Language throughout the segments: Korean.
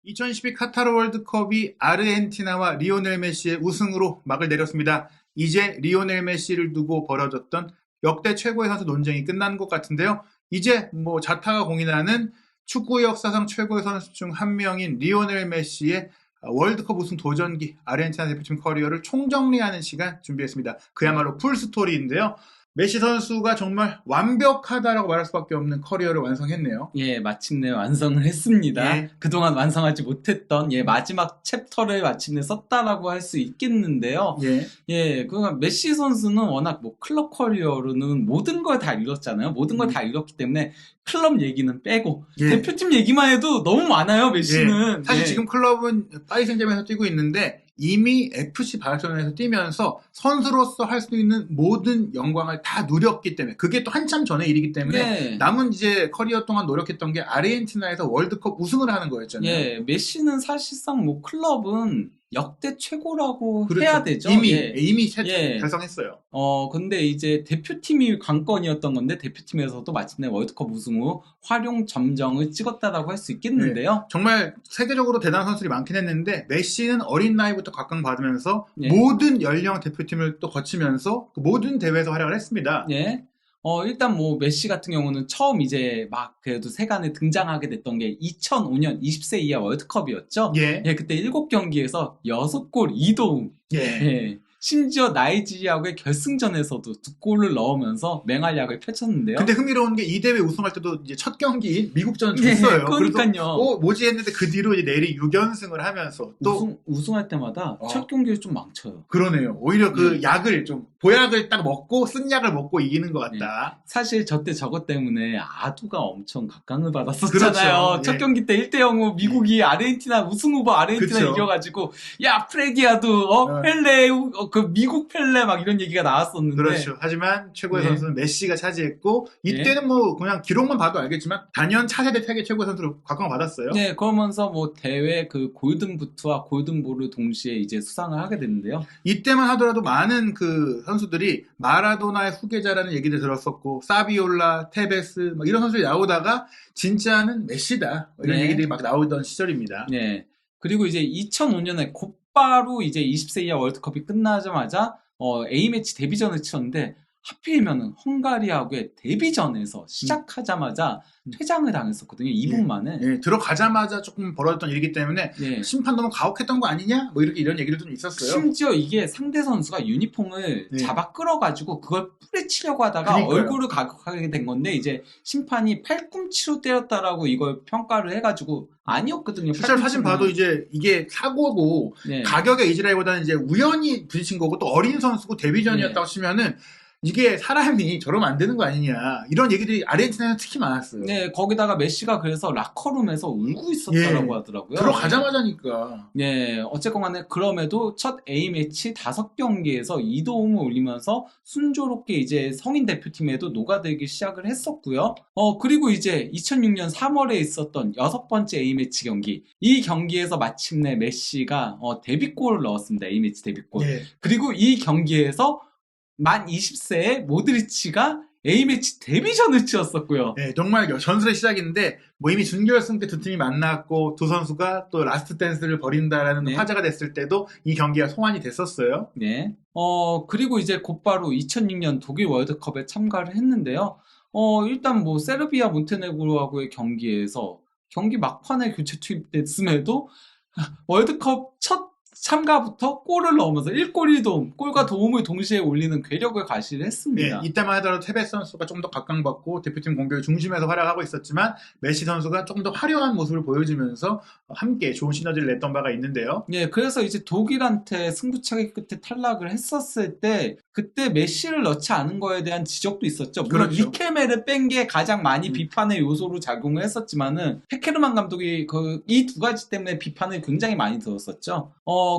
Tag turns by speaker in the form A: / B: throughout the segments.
A: 2022 카타르 월드컵이 아르헨티나와 리오넬 메시의 우승으로 막을 내렸습니다. 이제 리오넬 메시를 두고 벌어졌던 역대 최고의 선수 논쟁이 끝난 것 같은데요. 이제 자타가 공인하는 축구 역사상 최고의 선수 중 한 명인 리오넬 메시의 월드컵 우승 도전기 아르헨티나 대표팀 커리어를 총정리하는 시간 준비했습니다. 그야말로 풀스토리인데요. 메시 선수가 정말 완벽하다라고 말할 수밖에 없는 커리어를 완성했네요.
B: 예, 마침내 완성을 했습니다.
A: 예.
B: 그동안 완성하지 못했던 마지막 챕터를 마침내 썼다라고 할 수 있겠는데요. 그러니까 메시 선수는 워낙 클럽 커리어로는 모든 걸 다 이뤘잖아요. 모든 걸 다 이뤘기 때문에 클럽 얘기는 빼고 대표팀 얘기만 해도 너무 많아요, 메시는.
A: 사실 지금 클럽은 파리 생제르맹에서 뛰고 있는데 이미 FC 바르셀로나에서 뛰면서 선수로서 할 수 있는 모든 영광을 다 누렸기 때문에 그게 또 한참 전의 일이기 때문에 남은 이제 커리어 동안 노력했던 게 아르헨티나에서 월드컵 우승을 하는 거였잖아요.
B: 메시는 사실상 클럽은 역대 최고라고 해야 되죠.
A: 이미 달성했어요.
B: 근데 이제 대표팀이 관건이었던 건데 대표팀에서도 마침내 월드컵 우승 후 활용 점정을 찍었다라고 할 수 있겠는데요.
A: 정말 세계적으로 대단한 선수들이 많긴 했는데 메시는 어린 나이부터 각광받으면서 모든 연령 대표팀을 또 거치면서 그 모든 대회에서 활약을 했습니다.
B: 일단 메시 같은 경우는 처음 이제 그래도 세간에 등장하게 됐던 게 2005년 20세 이하 월드컵이었죠. 그때 7경기에서 6골 2도움. 심지어 나이지리아하고의 결승전에서도 2골을 넣으면서 맹활약을 펼쳤는데요.
A: 근데 흥미로운 게 이 대회 우승할 때도 이제 첫 경기인 미국전을 졌어요.
B: 그러니까요.
A: 뭐지 했는데 그 뒤로 이제 내리 6연승을 하면서 또
B: 우승할 때마다 첫 경기를 좀 망쳐요.
A: 그러네요. 오히려 그 약을 좀 보약을 딱 먹고 쓴 약을 먹고 이기는 것 같다.
B: 사실 저것 때문에 아두가 엄청 각광을 받았었잖아요. 첫 경기 때 1대0 미국이 아르헨티나 우승 후보 아르헨티나 이겨가지고 야 프레기아도 펠레 그 미국 펠레 막 이런 얘기가 나왔었는데
A: 그렇죠. 하지만 최고의 선수는 메시가 차지했고 이때는 그냥 기록만 봐도 알겠지만 단연 차세대 세계 최고의 선수로 각광을 받았어요.
B: 그러면서 대회 그 골든부트와 골든볼을 동시에 이제 수상을 하게 됐는데요.
A: 이때만 하더라도 많은 그 선수들이 마라도나의 후계자라는 얘기를 들었었고 사비올라, 테베스 이런 선수들이 나오다가 진짜는 메시다 이런 얘기들이 막 나오던 시절입니다.
B: 그리고 이제 2005년에 곧바로 이제 20세 이하 월드컵이 끝나자마자 A매치 데뷔전을 치렀는데 하필이면 헝가리하고의 데뷔전에서 시작하자마자 퇴장을 당했었거든요. 2분 만에.
A: 들어가자마자 조금 벌어졌던 일이기 때문에 심판 너무 가혹했던 거 아니냐? 이런 얘기도 좀 있었어요.
B: 심지어 이게 상대 선수가 유니폼을 잡아 끌어가지고 그걸 뿌리치려고 하다가 얼굴을 가격하게 된 건데 이제 심판이 팔꿈치로 때렸다라고 이걸 평가를 해가지고 아니었거든요.
A: 실제 사진 봐도 이제 이게 사고고 가격의 이지라기보다는 이제 우연히 부딪힌 거고 또 어린 선수고 데뷔전이었다고 치면은 이게 사람이 저러면 안 되는 거 아니냐 이런 얘기들이 아르헨티나에는 특히 많았어요.
B: 거기다가 메시가 그래서 라커룸에서 울고 있었다라고 하더라고요.
A: 들어가자마자니까.
B: 어쨌건 간에 그럼에도 첫 A매치 5경기에서 2도움을 올리면서 순조롭게 이제 성인 대표팀에도 녹아들기 시작을 했었고요. 그리고 이제 2006년 3월에 있었던 6번째 A매치 경기. 이 경기에서 마침내 메시가 데뷔골을 넣었습니다. A매치 데뷔골. 그리고 이 경기에서 만 20세의 모드리치가 A매치 데뷔전을 치렀었고요.
A: 정말 전술의 시작인데 이미 준결승 때 두 팀이 만났고 두 선수가 또 라스트 댄스를 벌인다라는 화제가 됐을 때도 이 경기가 소환이 됐었어요.
B: 그리고 이제 곧바로 2006년 독일 월드컵에 참가를 했는데요. 일단 세르비아 몬테네그로하고의 경기에서 경기 막판에 교체 투입됐음에도 월드컵 첫 참가부터 골을 넣으면서 1골 1도움, 골과 도움을 동시에 올리는 괴력을 과시를 했습니다.
A: 이때만 하더라도 테베스 선수가 좀 더 각광받고 대표팀 공격의 중심에서 활약하고 있었지만 메시 선수가 조금 더 화려한 모습을 보여주면서 함께 좋은 시너지를 냈던 바가 있는데요.
B: 그래서 이제 독일한테 승부차기 끝에 탈락을 했었을 때 그때 메시를 넣지 않은 거에 대한 지적도 있었죠. 물론 리케메를 뺀 게 가장 많이 비판의 요소로 작용을 했었지만은 페케르만 감독이 이 두 가지 때문에 비판을 굉장히 많이 들었었죠.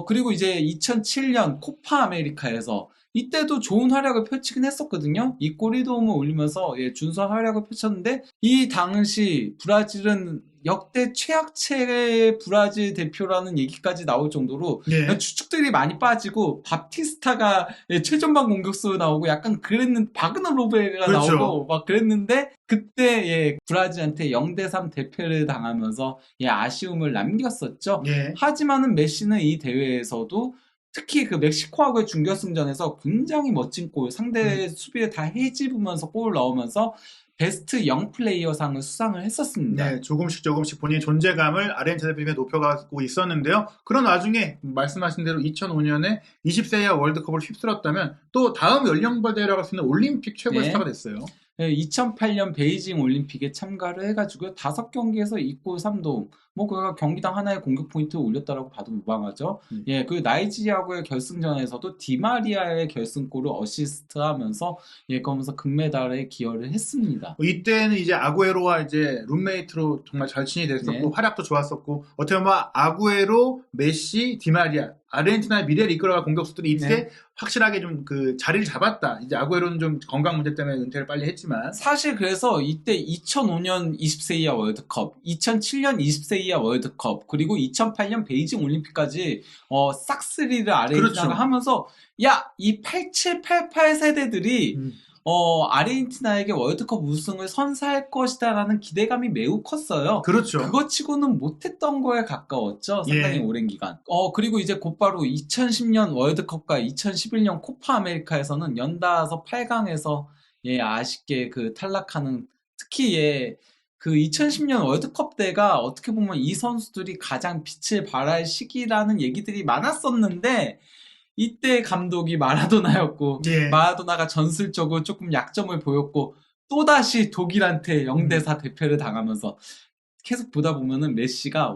B: 그리고 이제 2007년 코파 아메리카에서 이때도 좋은 활약을 펼치긴 했었거든요. 이 골 1도움을 올리면서 준수한 활약을 펼쳤는데 이 당시 브라질은 역대 최악체의 브라질 대표라는 얘기까지 나올 정도로
A: 예.
B: 추측들이 많이 빠지고 바티스타가 최전방 공격수로 나오고 약간 그랬는 바그너 로베가
A: 그렇죠.
B: 나오고 막 그랬는데 그때 브라질한테 0대3 대패를 당하면서 아쉬움을 남겼었죠.
A: 예.
B: 하지만은 메시는 이 대회에서도 특히 그 멕시코하고의 준결승전에서 굉장히 멋진 골, 상대 수비를 다 헤집으면서 골을 넣으면서 베스트 영 플레이어상을 수상을 했었습니다.
A: 네, 조금씩 본인의 존재감을 아르헨티나 대표팀에 높여가고 있었는데요. 그런 와중에 말씀하신 대로 2005년에 20세 이하 월드컵을 휩쓸었다면 또 다음 연령대라고 할 수 있는 올림픽 최고의
B: 네.
A: 스타가 됐어요.
B: 2008년 베이징 올림픽에 참가를 해가지고요. 5경기에서 2골 3도움. 그가 경기당 하나의 공격 포인트를 올렸다라고 봐도 무방하죠. 그 나이지리아하고의 결승전에서도 디마리아의 결승골을 어시스트하면서 그러면서 금메달에 기여를 했습니다.
A: 이때는 이제 아구에로와 이제 룸메이트로 정말 절친이 됐었고 활약도 좋았었고 어떻게 보면 아구에로, 메시, 디마리아 아르헨티나의 미래를 이끌어갈 공격수들이 이때 확실하게 좀 그 자리를 잡았다. 이제 아구에로는 좀 건강 문제 때문에 은퇴를 빨리 했지만
B: 사실 그래서 이때 2005년 20세 이하 월드컵, 2007년 20세 이하 월드컵, 그리고 2008년 베이징 올림픽까지 싹쓸이를 아르헨티나가
A: 그렇죠.
B: 하면서 이 87, 88 세대들이 아르헨티나에게 월드컵 우승을 선사할 것이다라는 기대감이 매우 컸어요.
A: 그렇죠.
B: 그것 치고는 못했던 거에 가까웠죠. 상당히 오랜 기간. 그리고 이제 곧바로 2010년 월드컵과 2011년 코파 아메리카에서는 연달아서 8강에서 아쉽게 그 탈락하는, 특히 그 2010년 월드컵 때가 어떻게 보면 이 선수들이 가장 빛을 발할 시기라는 얘기들이 많았었는데 이때 감독이 마라도나였고 마라도나가 전술적으로 조금 약점을 보였고 또다시 독일한테 0대4 대패를 당하면서 계속 보다 보면은 메시가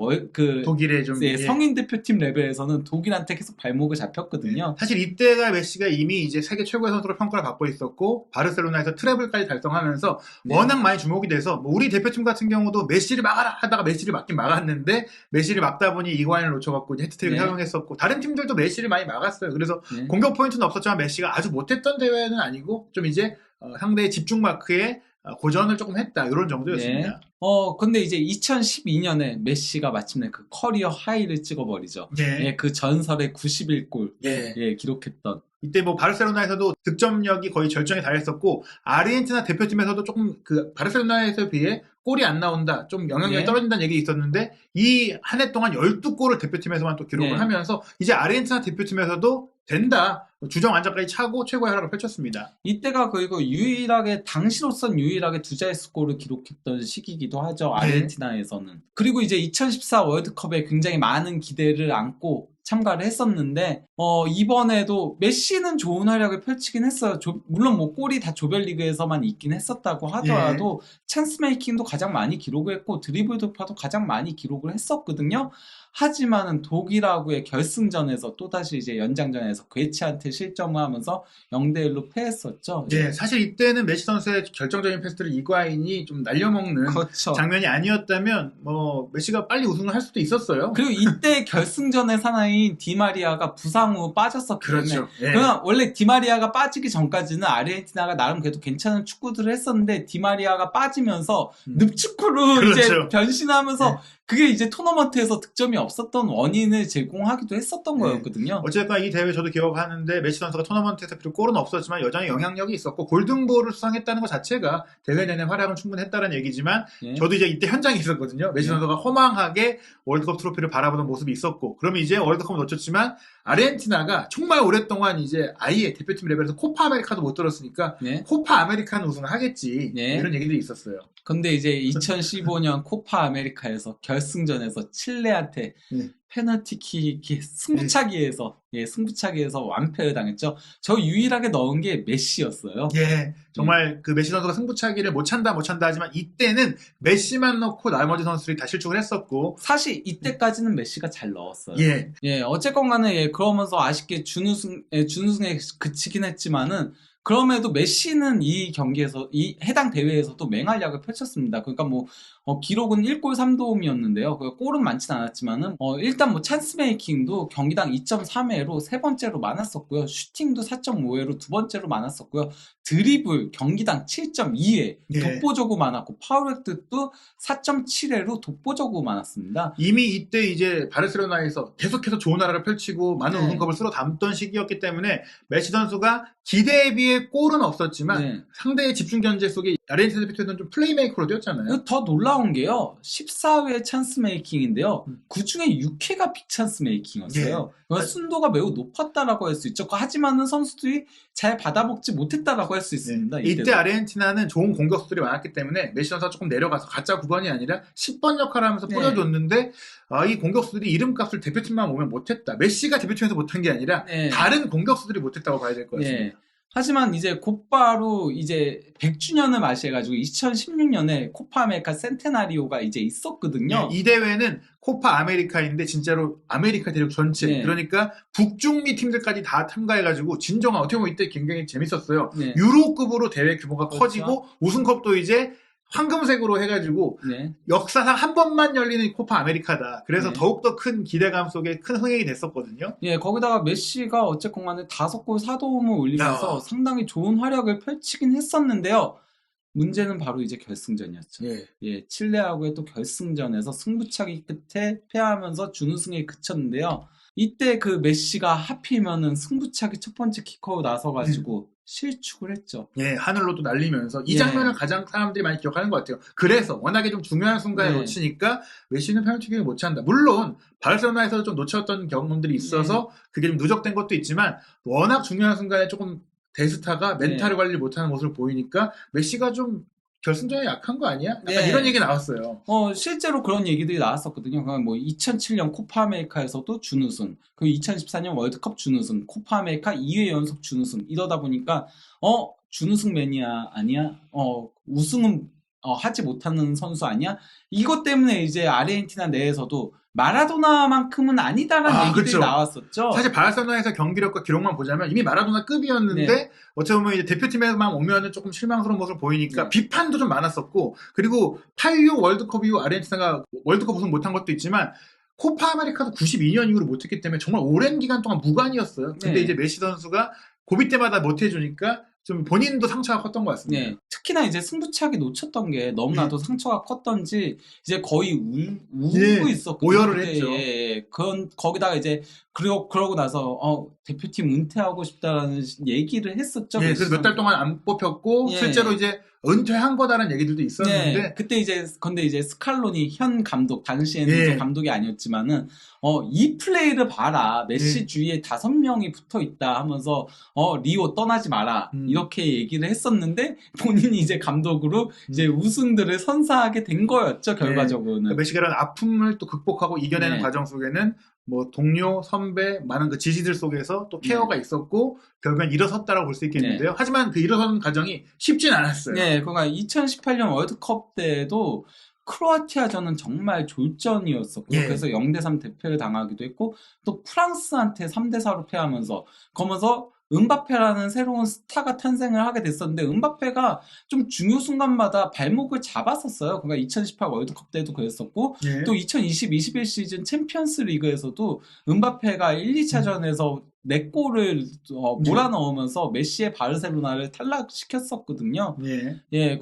A: 독일의 좀
B: 성인 대표팀 레벨에서는 독일한테 계속 발목을 잡혔거든요.
A: 사실 이때가 메시가 이미 이제 세계 최고의 선수로 평가를 받고 있었고 바르셀로나에서 트래블까지 달성하면서 워낙 많이 주목이 돼서 우리 대표팀 같은 경우도 메시를 막아라 하다가 메시를 막긴 막았는데 메시를 막다 보니 이과인을 놓쳐갖고 헤트트릭을 사용했었고 다른 팀들도 메시를 많이 막았어요. 그래서 공격 포인트는 없었지만 메시가 아주 못했던 대회는 아니고 좀 이제 상대의 집중 마크에 고전을 조금 했다 이런 정도였습니다.
B: 근데 이제 2012년에 메시가 마침내 그 커리어 하이를 찍어버리죠. 그 전설의 91골 기록했던.
A: 이때 바르셀로나에서도 득점력이 거의 절정에 달했었고 아르헨티나 대표팀에서도 조금 그 바르셀로나에서 비해 골이 안 나온다, 좀 영향력이 떨어진다는 얘기 있었는데 이 한 해 동안 12골을 대표팀에서만 또 기록을 하면서 이제 아르헨티나 대표팀에서도 된다. 주정 안정까지 차고 최고의 활약을 펼쳤습니다.
B: 이때가 그리고 당시로선 유일하게 두 자릿수 골을 기록했던 시기이기도 하죠. 아르헨티나에서는. 그리고 이제 2014 월드컵에 굉장히 많은 기대를 안고 참가를 했었는데 이번에도 메시는 좋은 활약을 펼치긴 했어요. 물론 골이 다 조별리그에서만 있긴 했었다고 하더라도 찬스 메이킹도 가장 많이 기록을 했고 드리블 돌파도 가장 많이 기록을 했었거든요. 하지만은 독일하고의 결승전에서 또다시 이제 연장전에서 괴치한테 실점을 하면서 0대1로 패했었죠.
A: 사실 이때는 메시 선수의 결정적인 패스를 이과인이 좀 날려먹는 장면이 아니었다면 메시가 빨리 우승을 할 수도 있었어요.
B: 그리고 이때 결승전의 사나이인 디마리아가 부상 후 빠졌었기 때문에 그러나 원래 디마리아가 빠지기 전까지는 아르헨티나가 나름 그래도 괜찮은 축구들을 했었는데 디마리아가 빠지면서 늪축구로 이제 변신하면서 그게 이제 토너먼트에서 득점이 없었던 원인을 제공하기도 했었던 거였거든요.
A: 어쨌든 이 대회 저도 기억하는데 메시 선수가 토너먼트에서 비록 골은 없었지만 여전히 영향력이 있었고 골든볼을 수상했다는 것 자체가 대회 내내 활약은 충분했다는 얘기지만 저도 이제 이때 현장에 있었거든요. 메시 선수가 허망하게 월드컵 트로피를 바라보는 모습이 있었고 그러면 이제 월드컵을 놓쳤지만 아르헨티나가 정말 오랫동안 이제 아예 대표팀 레벨에서 코파 아메리카도 못 들었으니까 코파 아메리카는 우승을 하겠지 이런 얘기들이 있었어요.
B: 근데 이제 2015년 코파 아메리카에서 결승전에서 칠레한테 페널티킥 승부차기에서 완패를 당했죠. 저 유일하게 넣은 게 메시였어요.
A: 정말 그 메시 선수가 승부차기를 못 찬다 하지만 이때는 메시만 넣고 나머지 선수들이 다 실축을 했었고 사실
B: 이때까지는 메시가 잘 넣었어요. 어쨌건 간에 그러면서 아쉽게 준우승에 그치긴 했지만은 그럼에도 메시는 이 경기에서 해당 대회에서도 맹활약을 펼쳤습니다. 그러니까 기록은 1골 3도움이었는데요. 골은 많진 않았지만은 일단 찬스 메이킹도 경기당 2.3회로 세 번째로 많았었고요. 슈팅도 4.5회로 두 번째로 많았었고요. 드리블 경기당 7.2회
A: 예.
B: 독보적으로 많았고 파울 획득도 4.7회로 독보적으로 많았습니다.
A: 이미 이때 이제 바르셀로나에서 계속해서 좋은 활약을 펼치고 많은
B: 네.
A: 우승컵을 쓸어 담던 시기였기 때문에 메시 선수가 기대에 비해 골은 없었지만
B: 네.
A: 상대의 집중 견제 속에 아르헨티나 대표팀은 좀 플레이메이커로 뛰었잖아요.
B: 더 놀라운 게요. 14회 찬스 메이킹인데요. 그 중에 6회가 빅찬스 메이킹이었어요. 그러니까 순도가 매우 높았다라고 할 수 있죠. 하지만은 선수들이 잘 받아먹지 못했다라고 할 수 있습니다.
A: 이때 아르헨티나는 좋은 공격수들이 많았기 때문에 메시 선수가 조금 내려가서 가짜 9번이 아니라 10번 역할을 하면서 뿌려줬는데 이 공격수들이 이름값을 대표팀만 오면 못했다. 메시가 대표팀에서 못한 게 아니라 다른 공격수들이 못했다고 봐야 될 것 같습니다.
B: 하지만 이제 곧바로 이제 100주년을 맞이해가지고 2016년에 코파 아메리카 센테나리오가 이제 있었거든요.
A: 이 대회는 코파 아메리카인데 진짜로 아메리카 대륙 전체 그러니까 북중미 팀들까지 다 참가해가지고 진정한 어떻게 보면 이때 굉장히 재밌었어요. 유로급으로 대회 규모가 커지고 우승컵도 이제 황금색으로 해가지고 역사상 한 번만 열리는 코파 아메리카다. 그래서 더욱더 큰 기대감 속에 큰 흥행이 됐었거든요.
B: 거기다가 메시가 어쨌건 간에 5골 4도움을 올리면서 상당히 좋은 활약을 펼치긴 했었는데요. 문제는 바로 이제 결승전이었죠. 칠레하고의 또 결승전에서 승부차기 끝에 패하면서 준우승에 그쳤는데요. 이때 그 메시가 하필이면은 승부차기 첫 번째 키커로 나서가지고 실축을 했죠.
A: 하늘로도 날리면서 이 장면을 가장 사람들이 많이 기억하는 것 같아요. 그래서 워낙에 좀 중요한 순간에 놓치니까 메시는 페널티킥을 못 찬다. 물론 바르셀로나에서 좀 놓쳤던 경험들이 있어서 그게 좀 누적된 것도 있지만 워낙 중요한 순간에 조금 데스타가 멘탈 관리를 못하는 모습을 보이니까 메시가 좀 결승전에 약한 거 아니야? 약간 이런 얘기 나왔어요.
B: 실제로 그런 얘기들이 나왔었거든요. 뭐 2007년 코파 아메리카에서도 준우승, 그리고 2014년 월드컵 준우승, 코파 아메리카 2회 연속 준우승 이러다 보니까 준우승 매니아 아니야? 우승은 하지 못하는 선수 아니야? 이것 때문에 이제 아르헨티나 내에서도 마라도나만큼은 아니다라는 얘기들이 나왔었죠.
A: 사실 바르셀로나에서 경기력과 기록만 보자면 이미 마라도나급이었는데 어떻게 보면 이제 대표팀에만 오면은 조금 실망스러운 모습을 보이니까 비판도 좀 많았었고 그리고 86 월드컵 이후 아르헨티나가 월드컵 우승 못한 것도 있지만 코파 아메리카도 92년 이후로 못했기 때문에 정말 오랜 기간 동안 무관이었어요. 근데 이제 메시 선수가 고비 때마다 못해주니까 좀 본인도 상처가 컸던 것 같습니다.
B: 특히나 이제 승부차기 놓쳤던 게 너무나도 상처가 컸던지 이제 거의 울고 있었거든요.
A: 오열을 했죠.
B: 거기다가 이제 그러고 나서 대표팀 은퇴하고 싶다라는 얘기를 했었죠.
A: 그래서 몇 달 동안 안 뽑혔고 실제로 이제 은퇴한 거다라는 얘기들도 있었는데
B: 그때 근데 이제 스칼로니 현 감독 당시에는 이제 감독이 아니었지만은 이 플레이를 봐라. 메시 주위에 5명이 붙어 있다 하면서 리오 떠나지 마라. 이렇게 얘기를 했었는데 본인이 이제 감독으로 이제 우승들을 선사하게 된 거였죠, 결과적으로는.
A: 메시가 이런 아픔을 또 극복하고 이겨내는 과정 속에는 뭐 동료, 선배, 많은 그 지지들 속에서 또 케어가 있었고 결국엔 일어섰다라고 볼 수 있겠는데요. 하지만 그 일어서는 과정이 쉽진 않았어요.
B: 그러니까 2018년 월드컵 때도 크로아티아전은 정말 졸전이었었고요. 그래서 0대3 대패를 당하기도 했고 또 프랑스한테 3대4로 패하면서 그러면서 은바페라는 새로운 스타가 탄생을 하게 됐었는데 은바페가 좀 중요 순간마다 발목을 잡았었어요. 그러니까 2018 월드컵 때도 그랬었고 또 2020-21 시즌 챔피언스 리그에서도 은바페가 1, 2차전에서 4골을 몰아넣으면서 메시의 바르셀로나를 탈락시켰었거든요.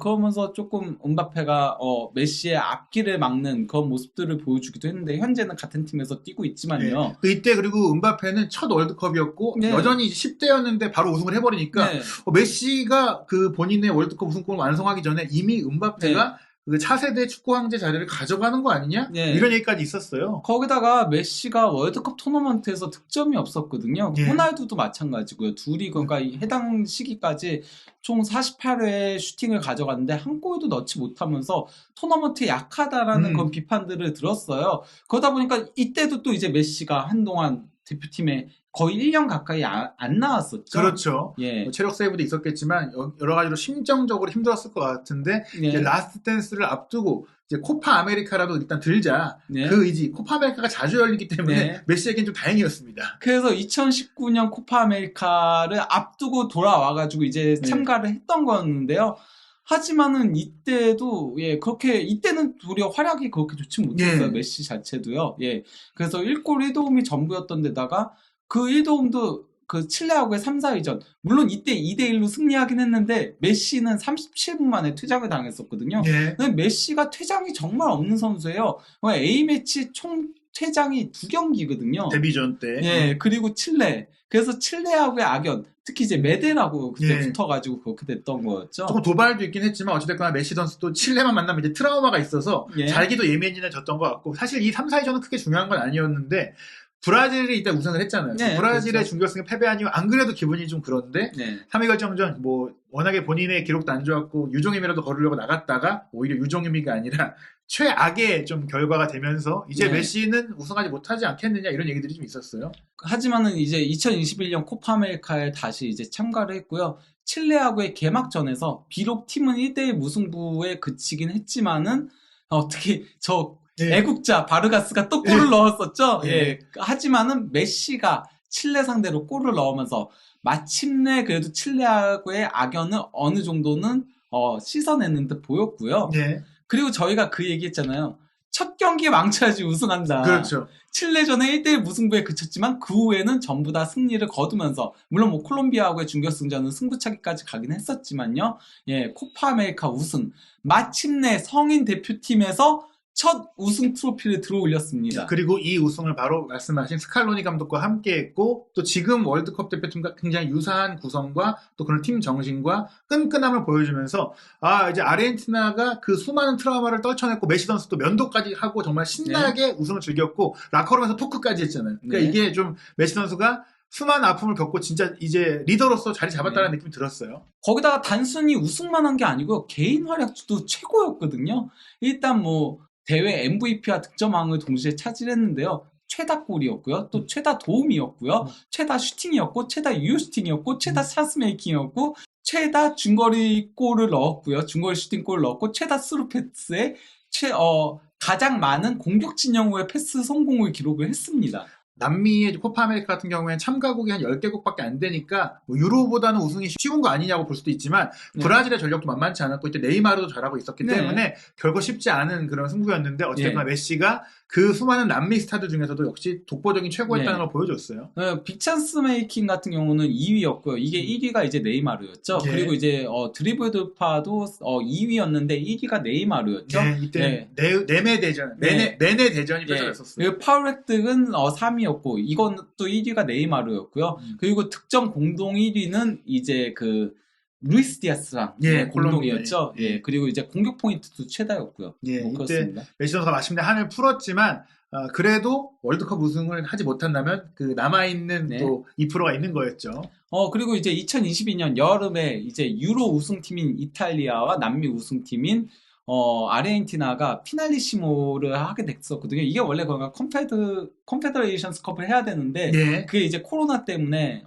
B: 그러면서 조금 은바페가 메시의 앞길을 막는 그런 모습들을 보여주기도 했는데 현재는 같은 팀에서 뛰고 있지만요.
A: 이때 그리고 은바페는 첫 월드컵이었고 여전히 10대였는데 바로 우승을 해버리니까 메시가 그 본인의 월드컵 우승골을 완성하기 전에 이미 은바페가 그 차세대 축구 황제 자리를 가져가는 거 아니냐? 이런 얘기까지 있었어요.
B: 거기다가 메시가 월드컵 토너먼트에서 득점이 없었거든요. 호날두도 마찬가지고요. 둘이 그러니까 해당 시기까지 총 48회 슈팅을 가져갔는데 한 골도 넣지 못하면서 토너먼트에 약하다라는 그런 비판들을 들었어요. 그러다 보니까 이때도 또 이제 메시가 한동안 대표팀에 거의 1년 가까이 안 나왔었죠.
A: 그렇죠. 체력 세이브도 있었겠지만 여러 가지로 심정적으로 힘들었을 것 같은데 이제 라스트 댄스를 앞두고 이제 코파 아메리카라도 일단 들자. 그 의지. 코파 아메리카가 자주 열리기 때문에 메시에겐 좀 다행이었습니다.
B: 그래서 2019년 코파 아메리카를 앞두고 돌아와가지고 이제 참가를 했던 거였는데요. 하지만은 이때도 이때는 도리어 활약이 그렇게 좋지 못했어요. 메시 자체도요. 그래서 1골 1도움이 전부였던 데다가 그 1도움도 그 칠레하고의 3, 4위전 물론 이때 2대1로 승리하긴 했는데 메시는 37분 만에 퇴장을 당했었거든요.
A: 예.
B: 근데 메시가 퇴장이 정말 없는 선수예요. A매치 총 퇴장이 2경기거든요.
A: 데뷔전 때.
B: 예, 그리고 칠레. 그래서 칠레하고의 악연, 특히 이제 메데라고 그때
A: 예.
B: 붙어가지고 그렇게 됐던 거였죠.
A: 조금 도발도 있긴 했지만 어찌됐거나 메시 선수도 칠레만 만나면 이제 트라우마가 있어서
B: 예.
A: 자기도 예민해졌던 것 같고 사실 이 3, 4위전은 크게 중요한 건 아니었는데 브라질이 이때 우승을 했잖아요.
B: 네,
A: 브라질의
B: 그렇죠.
A: 준결승에 패배하니 안 그래도 기분이 좀 그런데
B: 네.
A: 3위 결정전 뭐 워낙에 본인의 기록도 안 좋았고 유종임이라도 거르려고 나갔다가 오히려 유종임이가 아니라 최악의 좀 결과가 되면서 이제
B: 네.
A: 메시는 우승하지 못하지 않겠느냐 이런 얘기들이 좀 있었어요.
B: 하지만은 이제 2021년 코파 아메리카에 다시 이제 참가를 했고요. 칠레하고의 개막전에서 비록 팀은 1대1 무승부에 그치긴 했지만은 특히 저
A: 예.
B: 애국자 바르가스가 또 골을 넣었었죠.
A: 예.
B: 예. 하지만은 메시가 칠레 상대로 골을 넣으면서 마침내 그래도 칠레하고의 악연을 어느 정도는 씻어내는 듯 보였고요.
A: 예.
B: 그리고 저희가 그 얘기했잖아요. 첫 경기에 망쳐야지 우승한다.
A: 그렇죠.
B: 칠레전에 1대1 무승부에 그쳤지만 그 후에는 전부 다 승리를 거두면서 물론 뭐 콜롬비아하고의 준결승전은 승부차기까지 가긴 했었지만요. 예, 코파 아메리카 우승. 마침내 성인 대표팀에서 첫 우승 트로피를 들어올렸습니다.
A: 그리고 이 우승을 바로 말씀하신 스칼로니 감독과 함께 했고 또 지금 월드컵 대표팀과 굉장히 유사한 구성과 또 그런 팀 정신과 끈끈함을 보여주면서 이제 아르헨티나가 그 수많은 트라우마를 떨쳐냈고 메시 선수도 면도까지 하고 정말 신나게 우승을 즐겼고 라커룸에서 토크까지 했잖아요. 그러니까
B: 네.
A: 이게 좀 메시 선수가 수많은 아픔을 겪고 진짜 이제 리더로서 자리 잡았다는 느낌이 들었어요.
B: 거기다가 단순히 우승만 한 게 아니고 개인 활약도 최고였거든요. 일단 뭐 대회 MVP와 득점왕을 동시에 차지했는데요. 최다 골이었고요. 또 최다 도움이었고요. 최다 슈팅이었고, 최다 유효 슈팅이었고, 최다 찬스 메이킹이었고, 최다 중거리 골을 넣었고요. 중거리 슈팅 골을 넣었고, 최다 스루 패스에 가장 많은 공격 진영 후의 패스 성공을 기록을 했습니다.
A: 남미의 코파 아메리카 같은 경우에는 참가국이 한 10개국밖에 안 되니까 뭐 유로보다는 우승이 쉬운 거 아니냐고 볼 수도 있지만 브라질의 전력도 만만치 않았고 이때 네이마르도 잘하고 있었기 때문에 결코 쉽지 않은 그런 승부였는데 어쨌든 메시가 그 수많은 남미 스타들 중에서도 역시 독보적인 최고였다는 걸 보여줬어요.
B: 빅찬스 메이킹 같은 경우는 2위였고요. 이게 1위가 이제 네이마르였죠. 그리고 이제 드리블 돌파도 2위였는데 1위가 네이마르였죠.
A: 이때 내내 대전, 내내 대전이 펼쳐졌었어요.
B: 파울 획득은 3위였고 이건 또 1위가 네이마르였고요. 그리고 득점 공동 1위는 이제 그 루이스 디아스랑 공동이었죠. 그리고 이제 공격 포인트도 최다였고요.
A: 이때 메시 선수가 마침내 한을 풀었지만 그래도 월드컵 우승을 하지 못한다면 그 남아있는 또 2%가 있는 거였죠.
B: 그리고 이제 2022년 여름에 이제 유로 우승팀인 이탈리아와 남미 우승팀인 아르헨티나가 피날리시모를 하게 됐었거든요. 이게 원래 그러니까 컨페더레이션스 컵을 해야 되는데 그게 이제 코로나 때문에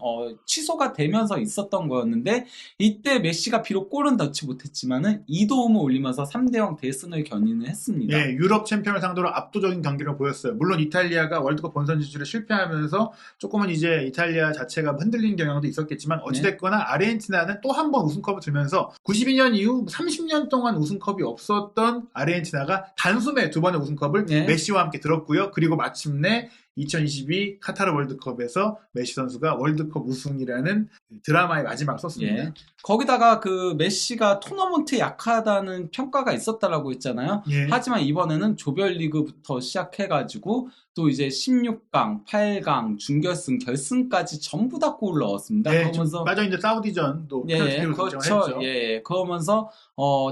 B: 취소가 되면서 있었던 거였는데 이때 메시가 비록 골은 넣지 못했지만은 2도움을 올리면서 3대0 대승을 견인을 했습니다.
A: 유럽 챔피언을 상대로 압도적인 경기를 보였어요. 물론 이탈리아가 월드컵 본선 진출에 실패하면서 조금은 이제 이탈리아 자체가 흔들리는 경향도 있었겠지만 어찌됐거나 아르헨티나는 또 한 번 우승컵을 들면서 92년 이후 30년 동안 우승컵이 없었던 아르헨티나가 단숨에 두 번의 우승컵을 메시와 함께 들었고요. 그리고 마침내 2022 카타르 월드컵에서 메시 선수가 월드컵 우승이라는 드라마의 마지막을 썼습니다.
B: 거기다가 그 메시가 토너먼트에 약하다는 평가가 있었다라고 했잖아요. 하지만 이번에는 조별리그부터 시작해가지고 또 이제 16강, 8강, 준결승, 결승까지 전부 다 골을 넣었습니다. 그러면서
A: 빠져있는 사우디전도
B: 그렇죠. 그러면서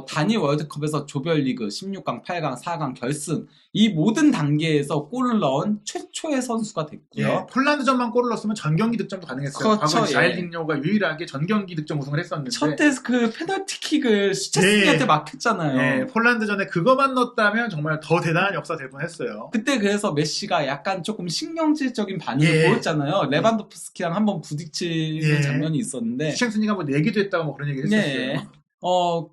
B: 단일 월드컵에서 조별리그 16강, 8강, 4강, 결승 이 모든 단계에서 골을 넣은 최초의 선수가 됐고요.
A: 폴란드전만 골을 넣었으면 전경기 득점도 가능했어요. 과거 자일딩요가 유일하게 전경기 득점 우승을 했었는데
B: 첫때 그 페널티킥을 슈체스키한테 막혔잖아요.
A: 폴란드전에 그거만 넣었다면 정말 더 대단한 역사 될 뻔했어요.
B: 그때 그래서 메시가 약간 조금 신경질적인 반응을 보였잖아요. 레반도프스키랑 한번 부딪히는 장면이 있었는데
A: 슈첸스니가 뭐 내기도 했다고 뭐 그런 얘기를 했었어요.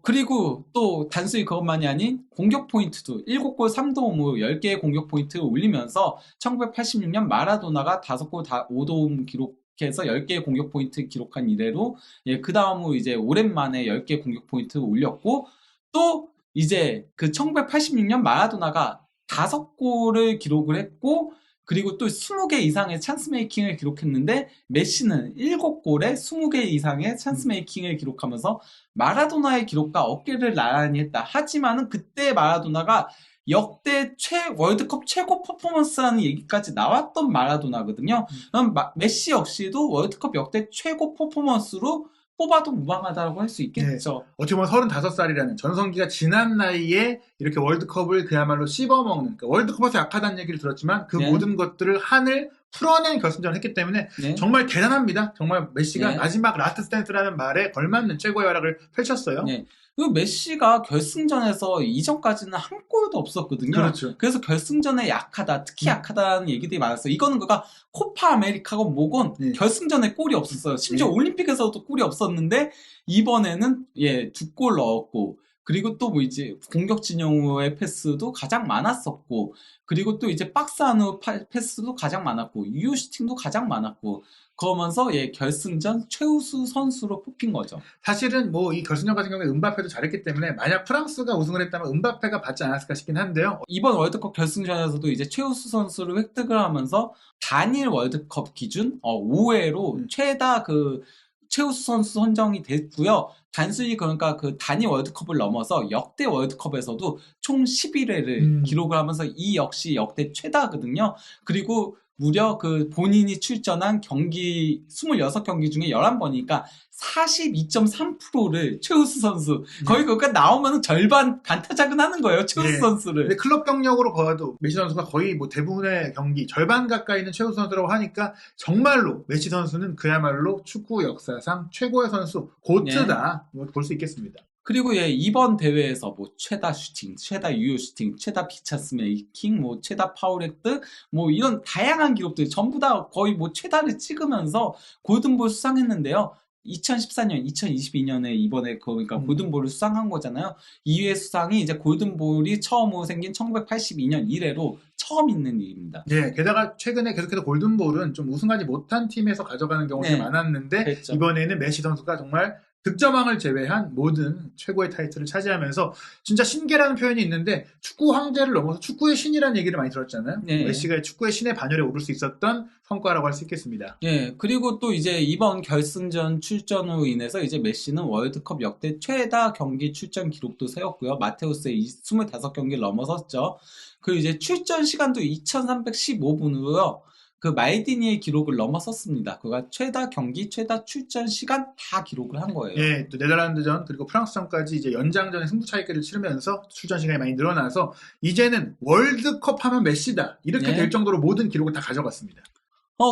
B: 그리고 또 단순히 그것만이 아닌 공격 포인트도 7골 3도움으로 10개의 공격 포인트를 올리면서 1986년 마라도나가 5골 5도움 기록해서 10개의 공격 포인트 기록한 이래로 그 다음으로 이제 오랜만에 10개 공격 포인트를 올렸고 또 이제 그 1986년 마라도나가 5골을 기록을 했고 그리고 또 20개 이상의 찬스 메이킹을 기록했는데 메시는 7골에 20개 이상의 찬스 메이킹을 기록하면서 마라도나의 기록과 어깨를 나란히 했다. 하지만은 그때 마라도나가 역대 월드컵 최고 퍼포먼스라는 얘기까지 나왔던 마라도나거든요. 그럼 메시 역시도 월드컵 역대 최고 퍼포먼스로 뽑아도 무방하다고 할 수 있겠죠.
A: 어떻게 보면 35살이라는 전성기가 지난 나이에 이렇게 월드컵을 그야말로 씹어먹는, 그러니까 월드컵에서 약하다는 얘기를 들었지만 그
B: 네.
A: 모든 것들을 한을 풀어낸 결승전을 했기 때문에
B: 네.
A: 정말 대단합니다. 정말 메시가
B: 네.
A: 마지막 라스트 스탠스라는 말에 걸맞는 최고의 활약을 펼쳤어요.
B: 네. 그리고 메시가 결승전에서 이전까지는 한 골도 없었거든요.
A: 그렇죠.
B: 그래서 결승전에 약하다, 특히 약하다는 얘기들이 많았어요. 이거는 그가 코파 아메리카고 뭐건
A: 네.
B: 결승전에 골이 없었어요. 심지어
A: 네.
B: 올림픽에서도 골이 없었는데 이번에는 2골 넣었고, 그리고 또 뭐 이제 공격 진영의 패스도 가장 많았었고, 그리고 또 이제 박스 안으로 패스도 가장 많았고, 유효 슈팅도 가장 많았고, 그러면서 결승전 최우수 선수로 뽑힌 거죠.
A: 사실은 뭐 이 결승전 같은 경우에 은바페도 잘했기 때문에 만약 프랑스가 우승을 했다면 은바페가 받지 않았을까 싶긴 한데요.
B: 이번 월드컵 결승전에서도 이제 최우수 선수를 획득을 하면서 단일 월드컵 기준 5회로 최다 그 최우수 선수 선정이 됐고요. 단순히 그러니까 그 단일 월드컵을 넘어서 역대 월드컵에서도 총 11회를 기록을 하면서 이 역시 역대 최다거든요. 그리고 무려 그 본인이 출전한 경기 26경기 중에 11번이니까 42.3%를 최우수 선수 거의 그러니까 나오면 절반 반타작은 하는 거예요. 최우수 선수를.
A: 근데 클럽 경력으로 봐도 메시 선수가 거의 뭐 대부분의 경기 절반 가까이는 최우수 선수라고 하니까 정말로 메시 선수는 그야말로 축구 역사상 최고의 선수 고트다 볼 수 있겠습니다.
B: 그리고 이번 대회에서 뭐 최다 슈팅, 최다 유효 슈팅, 최다 비찬스 메이킹, 뭐 최다 파울 획득, 뭐 이런 다양한 기록들 전부 다 거의 뭐 최다를 찍으면서 골든볼 수상했는데요. 2014년, 2022년에 이번에 그러니까 골든볼을 수상한 거잖아요. 2회 수상이 이제 골든볼이 처음으로 생긴 1982년 이래로 처음 있는 일입니다.
A: 네, 게다가 최근에 계속해서 골든볼은 좀 우승하지 못한 팀에서 가져가는 경우가 많았는데
B: 그랬죠.
A: 이번에는 메시 선수가 정말 득점왕을 제외한 모든 최고의 타이틀을 차지하면서 진짜 신기라는 표현이 있는데 축구 황제를 넘어서 축구의 신이라는 얘기를 많이 들었잖아요. 메시가 축구의 신의 반열에 오를 수 있었던 성과라고 할 수 있겠습니다.
B: 그리고 또 이제 이번 결승전 출전으로 인해서 이제 메시는 월드컵 역대 최다 경기 출전 기록도 세웠고요. 마테우스의 25경기를 넘어섰죠. 그리고 이제 출전 시간도 2315분으로요. 그 말디니의 기록을 넘어섰습니다. 그가 최다 경기, 최다 출전 시간 다 기록을 한 거예요.
A: 또 네덜란드전 그리고 프랑스전까지 이제 연장전에 승부 차이까지 치르면서 출전 시간이 많이 늘어나서 이제는 월드컵 하면 메시다 이렇게 될 정도로 모든 기록을 다 가져갔습니다.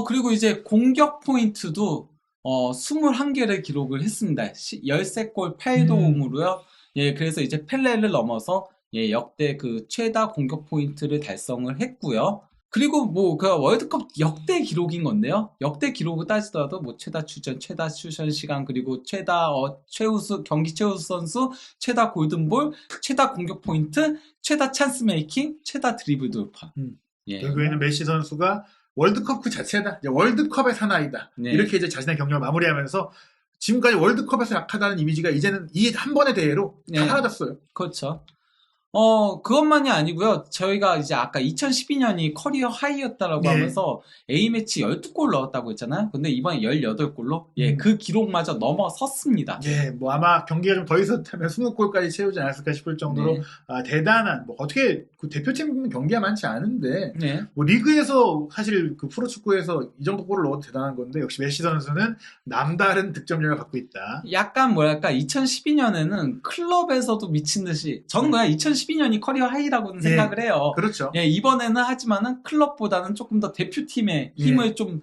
B: 그리고 이제 공격 포인트도 21개를 기록을 했습니다. 13골 8도움으로요. 그래서 이제 펠레를 넘어서 역대 그 최다 공격 포인트를 달성을 했고요. 그리고 뭐 그 월드컵 역대 기록인 건데요. 역대 기록을 따지더라도 뭐 최다 출전, 최다 출전 시간, 그리고 최다 최우수 경기 최우수 선수, 최다 골든볼, 최다 공격 포인트, 최다 찬스 메이킹, 최다 드리블 돌파.
A: 결국에는 메시 선수가 월드컵 그 자체다. 이제 월드컵의 사나이다. 이렇게 이제 자신의 경력을 마무리하면서 지금까지 월드컵에서 약하다는 이미지가 이제는 이 한 번의 대회로 다 사라졌어요.
B: 그렇죠. 그것만이 아니고요. 저희가 이제 아까 2012년이 커리어 하이였다라고 하면서 A매치 12골 넣었다고 했잖아요. 근데 이번에 18골로 그 기록마저 넘어섰습니다.
A: 뭐 아마 경기가 좀 더 있었다면 20골까지 채우지 않았을까 싶을 정도로 대단한, 뭐 어떻게 그 대표팀 경기가 많지 않은데 뭐 리그에서 사실 그 프로축구에서 이 정도 골을 넣어도 대단한 건데 역시 메시 선수는 남다른 득점력을 갖고 있다.
B: 약간 뭐랄까 2012년에는 클럽에서도 미친 듯이 저는 그냥 2012년이 커리어 하이라고는 생각을 해요.
A: 그렇죠.
B: 이번에는 하지만은 클럽보다는 조금 더 대표팀의 힘을 좀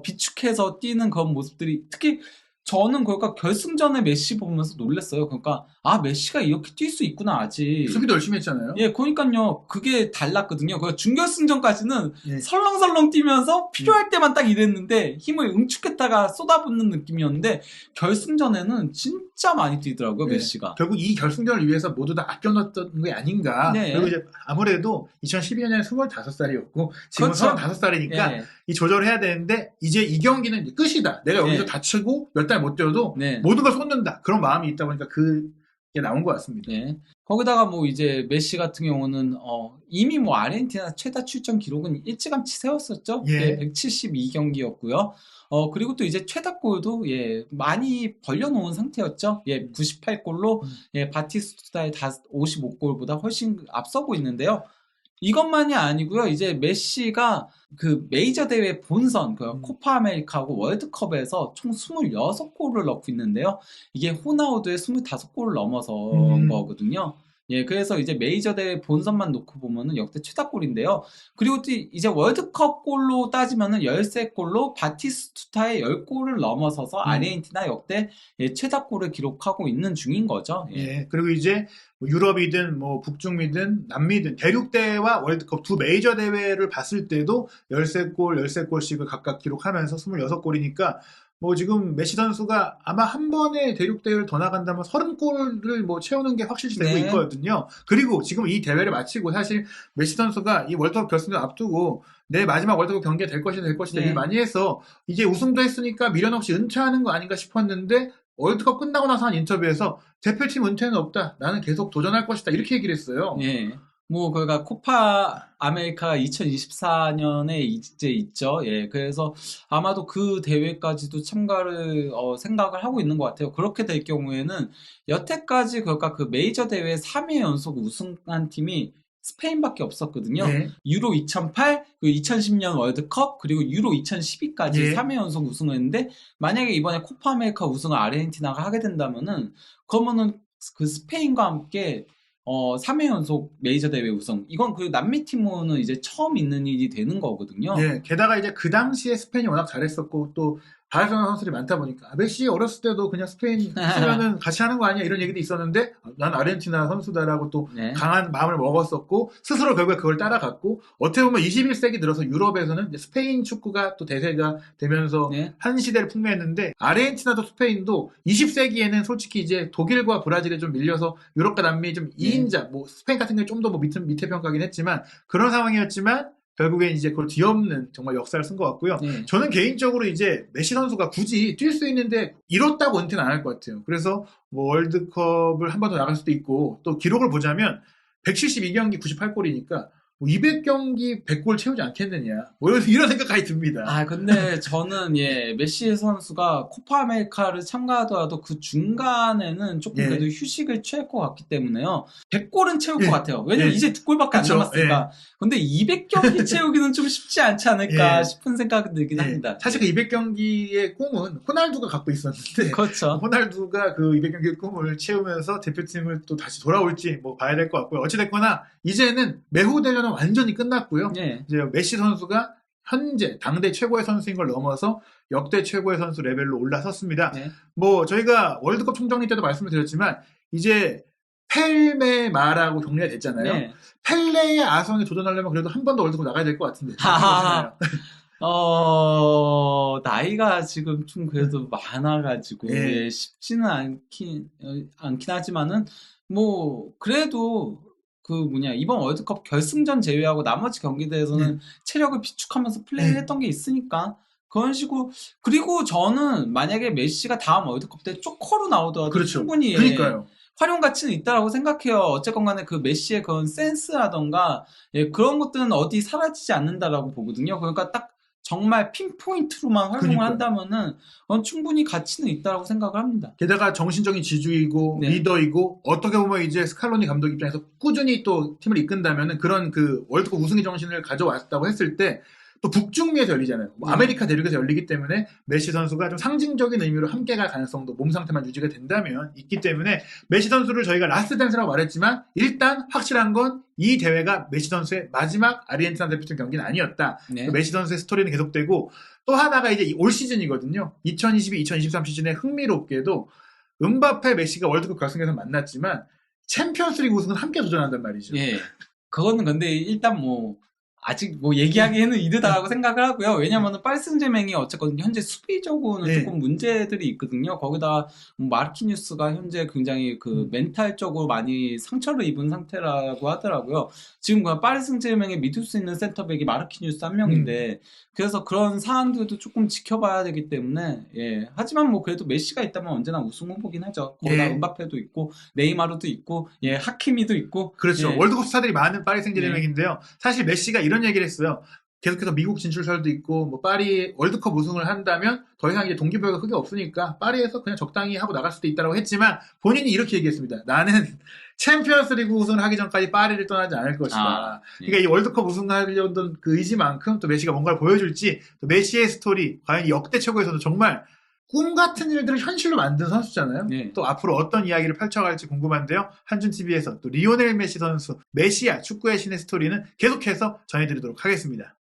B: 비축해서 뛰는 그런 모습들이 특히 저는 그러니까 결승전에 메시 보면서 놀랐어요. 그러니까 메시가 이렇게 뛸 수 있구나 아직.
A: 수비도 열심히 했잖아요.
B: 그러니까요. 그게 달랐거든요. 그 준결승전까지는 설렁설렁 뛰면서 필요할 때만 딱 이랬는데 힘을 응축했다가 쏟아붓는 느낌이었는데 결승전에는 진짜 많이 뛰더라고요. 메시가.
A: 결국 이 결승전을 위해서 모두 다 아껴 넣었던 게 아닌가. 그리고 이제 아무래도 2012년에 25살이었고 지금 35살이니까 이 조절을 해야 되는데 이제 이 경기는 끝이다. 내가 여기서 다치고 몇 달 못 뛰어도 모든 걸 쏟는다. 그런 마음이 있다 보니까 그게 나온 것 같습니다.
B: 거기다가 뭐 이제 메시 같은 경우는 이미 뭐 아르헨티나 최다 출전 기록은 일찌감치 세웠었죠.
A: 예.
B: 172경기였고요. 그리고 또 이제 최다골도 많이 벌려놓은 상태였죠. 98골로 바티스투타의 55골보다 훨씬 앞서고 있는데요. 이것만이 아니고요. 이제 메시가 그 메이저 대회 본선, 그 코파 아메리카하고 월드컵에서 총 26골을 넣고 있는데요. 이게 호나우두의 25골을 넘어선 거거든요. 그래서 이제 메이저 대회 본선만 놓고 보면은 역대 최다골인데요. 그리고 또 이제 월드컵 골로 따지면은 13골로 바티스투타의 10골을 넘어서서 아르헨티나 역대 최다골을 기록하고 있는 중인 거죠.
A: 그리고 이제 뭐 유럽이든 뭐 북중미든 남미든 대륙대회와 월드컵 두 메이저 대회를 봤을 때도 13골씩을 각각 기록하면서 26골이니까 뭐 지금 메시 선수가 아마 한 번에 대륙대회를 더 나간다면 30골을 뭐 채우는 게 확실시 되고 있거든요. 그리고 지금 이 대회를 마치고 사실 메시 선수가 이 월드컵 결승전 앞두고 내 마지막 월드컵 경기가 될 것이다 얘기 많이 해서 이제 우승도 했으니까 미련 없이 은퇴하는 거 아닌가 싶었는데 월드컵 끝나고 나서 한 인터뷰에서 대표팀 은퇴는 없다. 나는 계속 도전할 것이다. 이렇게 얘기를 했어요.
B: 뭐, 그러니까 코파 아메리카 2024년에 이제 있죠. 그래서 아마도 그 대회까지도 참가를 생각을 하고 있는 것 같아요. 그렇게 될 경우에는 여태까지 그러니까 그 메이저 대회 3회 연속 우승한 팀이 스페인밖에 없었거든요. 유로 2008, 그리고 2010년 월드컵, 그리고 유로 2012까지 3회 연속 우승을 했는데, 만약에 이번에 코파 아메리카 우승을 아르헨티나가 하게 된다면은, 그러면은 그 스페인과 함께 3회 연속 메이저 대회 우승. 이건 그 남미 팀은 이제 처음 있는 일이 되는 거거든요.
A: 게다가 이제 그 당시에 스페인이 워낙 잘했었고 또 바르셀로나 선수들이 많다 보니까 메시 어렸을 때도 그냥 스페인 쓰면은 같이 하는 거 아니야 이런 얘기도 있었는데 난 아르헨티나 선수다라고 또 강한 마음을 먹었었고 스스로 결국에 그걸 따라갔고 어떻게 보면 21세기 들어서 유럽에서는 이제 스페인 축구가 또 대세가 되면서 한 시대를 풍미했는데 아르헨티나도 스페인도 20세기에는 솔직히 이제 독일과 브라질에 좀 밀려서 유럽과 남미 좀 2인자 뭐 스페인 같은 경우 좀 더 뭐 밑에 평가긴 했지만 그런 상황이었지만 결국엔 이제 그걸 뒤엎는 정말 역사를 쓴 것 같고요. 저는 개인적으로 이제 메시 선수가 굳이 뛸 수 있는데 이렇다고 은퇴는 안 할 것 같아요. 그래서 뭐 월드컵을 한 번 더 나갈 수도 있고 또 기록을 보자면 172경기 98골이니까 뭐 200경기 100골 채우지 않겠느냐. 뭐 이런 생각까지 듭니다.
B: 근데 저는 메시 선수가 코파 아메리카를 참가하더라도 그 중간에는 조금 그래도 휴식을 취할 것 같기 때문에요. 100골은 채울 것 같아요. 왜냐면 이제 2골밖에 안 남았으니까. 근데 200경기 채우기는 좀 쉽지 않지 않을까 싶은 생각이 들긴 합니다.
A: 사실 그 200경기의 꿈은 호날두가 갖고 있었는데
B: 그렇죠.
A: 호날두가 그 200경기의 꿈을 채우면서 대표팀을 또 다시 돌아올지 뭐 봐야 될 것 같고요. 어찌됐거나 이제는 메후 대전은 완전히 끝났고요. 이제 메시 선수가 현재 당대 최고의 선수인 걸 넘어서 역대 최고의 선수 레벨로 올라섰습니다. 뭐 저희가 월드컵 총정리 때도 말씀을 드렸지만 이제 펠메마라고 격리가 됐잖아요. 펠레의 아성에 도전하려면 그래도 한 번 더 월드컵 나가야 될 것 같은데.
B: 나이가 지금 좀 그래도 많아가지고 쉽지는 않긴 하지만은 뭐 그래도 이번 월드컵 결승전 제외하고 나머지 경기대에서는 체력을 비축하면서 플레이를 했던 게 있으니까, 그런 식으로. 그리고 저는 만약에 메시가 다음 월드컵 때 쪼커로 나오더라도 충분히 활용 가치는 있다라고 생각해요. 어쨌건 간에 그 메시의 그런 센스라던가, 그런 것들은 어디 사라지지 않는다라고 보거든요. 그러니까 딱 정말 핀포인트로만 활용을 한다면은 충분히 가치는 있다라고 생각을 합니다.
A: 게다가 정신적인 지주이고 리더이고 어떻게 보면 이제 스칼로니 감독 입장에서 꾸준히 또 팀을 이끈다면은 그런 그 월드컵 우승의 정신을 가져왔다고 했을 때 또 북중미에서 열리잖아요. 뭐 아메리카 대륙에서 열리기 때문에 메시 선수가 좀 상징적인 의미로 함께 갈 가능성도 몸 상태만 유지가 된다면 있기 때문에 메시 선수를 저희가 라스트 댄스라고 말했지만 일단 확실한 건 이 대회가 메시 선수의 마지막 아르헨티나 대표팀 경기는 아니었다. 메시 선수의 스토리는 계속되고 또 하나가 이제 올 시즌이거든요. 2022-2023 시즌에 흥미롭게도 음바페, 메시가 월드컵 결승에서 만났지만 챔피언스리그 우승은 함께 도전한단 말이죠.
B: 그거는 근데 일단 뭐 아직 뭐 얘기하기에는 이르다라고 생각을 하고요. 왜냐면은 파리 생제맹이 어쨌건 현재 수비적으로는
A: 네.
B: 조금 문제들이 있거든요. 거기다 마르키뉴스가 현재 굉장히 그 멘탈적으로 많이 상처를 입은 상태라고 하더라고요. 지금 그냥 파리 생제맹에 믿을 수 있는 센터백이 마르키뉴스 한 명인데 그래서 그런 사안들도 조금 지켜봐야 되기 때문에 예. 하지만 뭐 그래도 메시가 있다면 언제나 우승 후보긴 하죠. 거기다
A: 예.
B: 은바페도 있고 네이마르도 있고 예, 하키미도 있고
A: 그렇죠.
B: 예.
A: 월드컵 스타들이 많은 파리 생제르맹인데요. 사실 메시가 이런 얘기를 했어요. 계속해서 미국 진출설도 있고 뭐 파리 월드컵 우승을 한다면 더 이상 이제 동기부여가 크게 없으니까 파리에서 그냥 적당히 하고 나갈 수도 있다고 했지만 본인이 이렇게 얘기했습니다. 나는 챔피언스리그 우승을 하기 전까지 파리를 떠나지 않을 것이다.
B: 아, 예.
A: 그러니까 이 월드컵 우승하려던 그 의지만큼 또 메시가 뭔가를 보여줄지 또 메시의 스토리 과연 이 역대 최고에서도 정말 꿈 같은 일들을 현실로 만든 선수잖아요.
B: 네.
A: 또 앞으로 어떤 이야기를 펼쳐갈지 궁금한데요. 한준TV에서 또 리오넬 메시 선수, 메시아 축구의 신의 스토리는 계속해서 전해드리도록 하겠습니다.